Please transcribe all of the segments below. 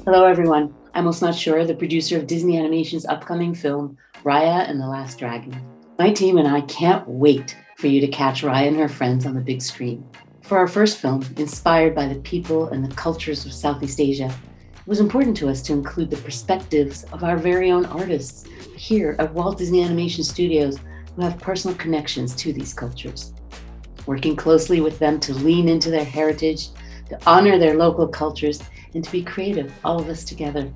Hello, everyone. I'm Osmat Shura, the producer of Disney Animation's upcoming film, Raya and the Last Dragon. My team and I can't wait for you to catch Raya and her friends on the big screen. For our first film, inspired by the people and the cultures of Southeast Asia, it was important to us to include the perspectives of our very own artists here at Walt Disney Animation Studios who have personal connections to these cultures. Working closely with them to lean into their heritage, to honor their local cultures, and to be creative, all of us together.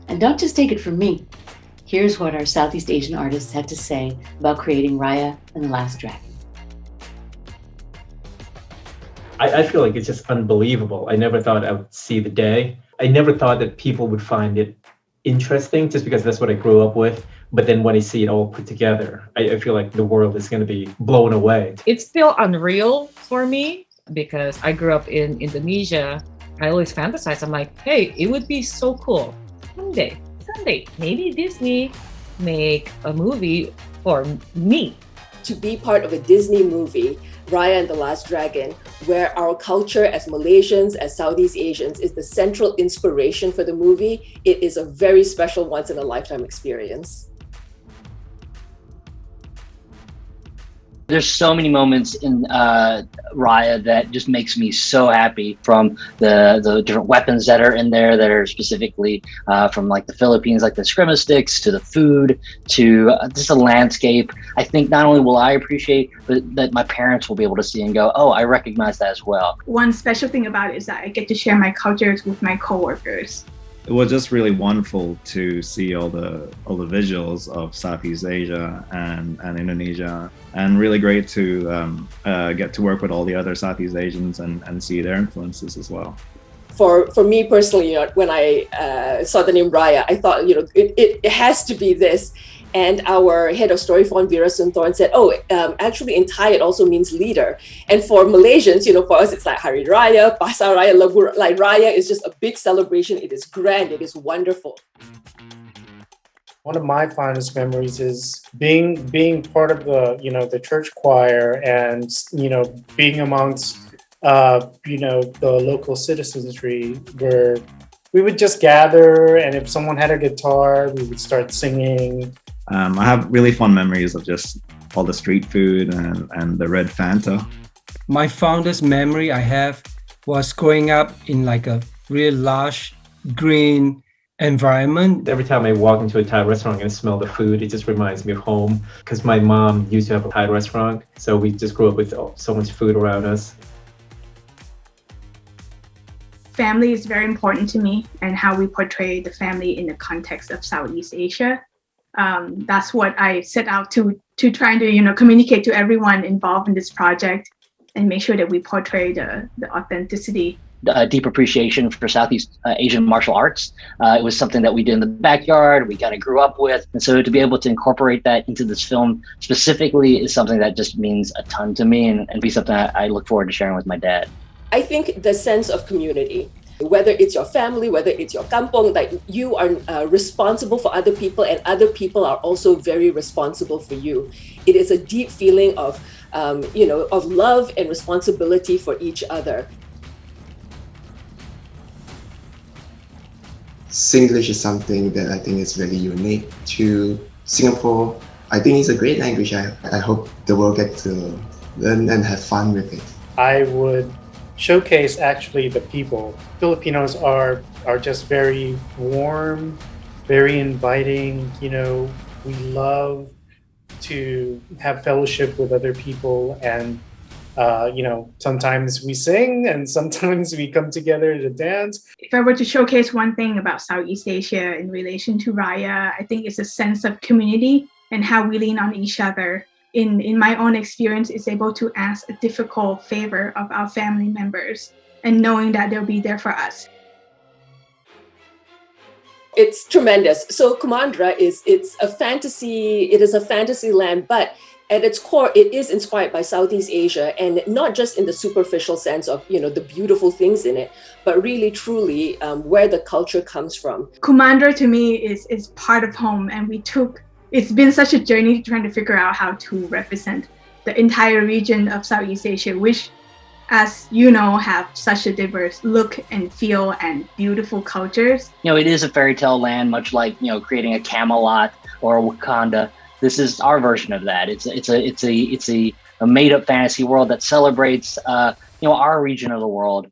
And don't just take it from me. Here's what our Southeast Asian artists had to say about creating Raya and the Last Dragon. I feel like it's just unbelievable. I never thought I would see the day. I never thought that people would find it interesting just because that's what I grew up with. But then when I see it all put together, I feel like the world is going to be blown away. It's still unreal for me because I grew up in Indonesia. I always fantasize. I'm like, hey, it would be so cool. Someday, maybe Disney make a movie for me. To be part of a Disney movie, Raya and the Last Dragon, where our culture as Malaysians, as Southeast Asians, is the central inspiration for the movie, it is a very special once-in-a-lifetime experience. There's so many moments in Raya that just makes me so happy, from the different weapons that are in there that are specifically from like the Philippines, like the scrimma sticks, to the food, to just the landscape. I think not only will I appreciate, but that my parents will be able to see and go, oh, I recognize that as well. One special thing about it is that I get to share my cultures with my coworkers. It was just really wonderful to see all the visuals of Southeast Asia and Indonesia, and really great to get to work with all the other Southeast Asians and see their influences as well. For me personally, when I saw the name Raya, I thought, it has to be this. And our head of story, Fown, Veerasunthor, said, actually in Thai it also means leader. And for Malaysians, for us it's like Hari Raya, Pasar Raya, Labu. Like Raya is just a big celebration. It is grand. It is wonderful. One of my fondest memories is being part of the church choir and being amongst the local citizenry, where we would just gather, and if someone had a guitar, we would start singing. I have really fond memories of just all the street food and the red Fanta. My fondest memory I have was growing up in like a really large green environment. Every time I walk into a Thai restaurant and smell the food, it just reminds me of home, because my mom used to have a Thai restaurant. So we just grew up with so much food around us. Family is very important to me, and how we portray the family in the context of Southeast Asia. That's what I set out to try to communicate to everyone involved in this project and make sure that we portray the authenticity. Deep appreciation for Southeast Asian martial arts. It was something that we did in the backyard, we kind of grew up with. And so to be able to incorporate that into this film specifically is something that just means a ton to me, and be something I look forward to sharing with my dad. I think the sense of community, whether it's your family, whether it's your kampong, like you are responsible for other people, and other people are also very responsible for you. It is a deep feeling of love and responsibility for each other. Singlish is something that I think is really unique to Singapore. I think it's a great language. I hope the world gets to learn and have fun with it. I would showcase actually the people. Filipinos are just very warm, very inviting. We love to have fellowship with other people, and sometimes we sing and sometimes we come together to dance. If I were to showcase one thing about Southeast Asia in relation to Raya, I think it's a sense of community and how we lean on each other. In my own experience, is able to ask a difficult favor of our family members and knowing that they'll be there for us. It's tremendous. So Kumandra is a fantasy land, but at its core, it is inspired by Southeast Asia, and not just in the superficial sense of the beautiful things in it, but really truly where the culture comes from. Kumandra to me is part of home, and it's been such a journey trying to figure out how to represent the entire region of Southeast Asia, which as you know, have such a diverse look and feel and beautiful cultures. It is a fairy tale land, much like creating a Camelot or a Wakanda. This is our version of that. It's a made up fantasy world that celebrates our region of the world.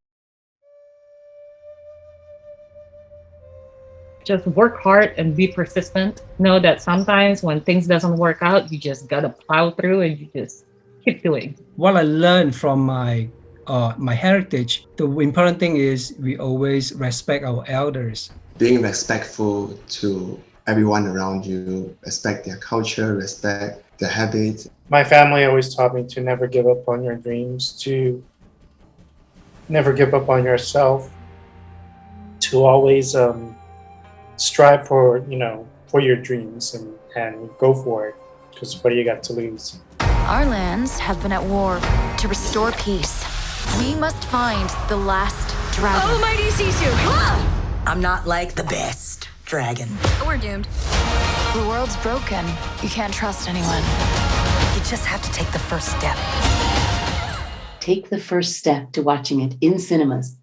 Just work hard and be persistent. Know that sometimes when things doesn't work out, you just gotta plow through and you just keep doing. What I learned from my heritage, the important thing is we always respect our elders. Being respectful to everyone around you, respect their culture, respect their habits. My family always taught me to never give up on your dreams, to never give up on yourself, to always strive for your dreams and go for it, because what do you got to lose? Our lands have been at war. To restore peace, we must find the last dragon. Oh, mighty Sisu! I'm not like the best dragon. We're doomed. The world's broken. You can't trust anyone. You just have to take the first step. Take the first step to watching it in cinemas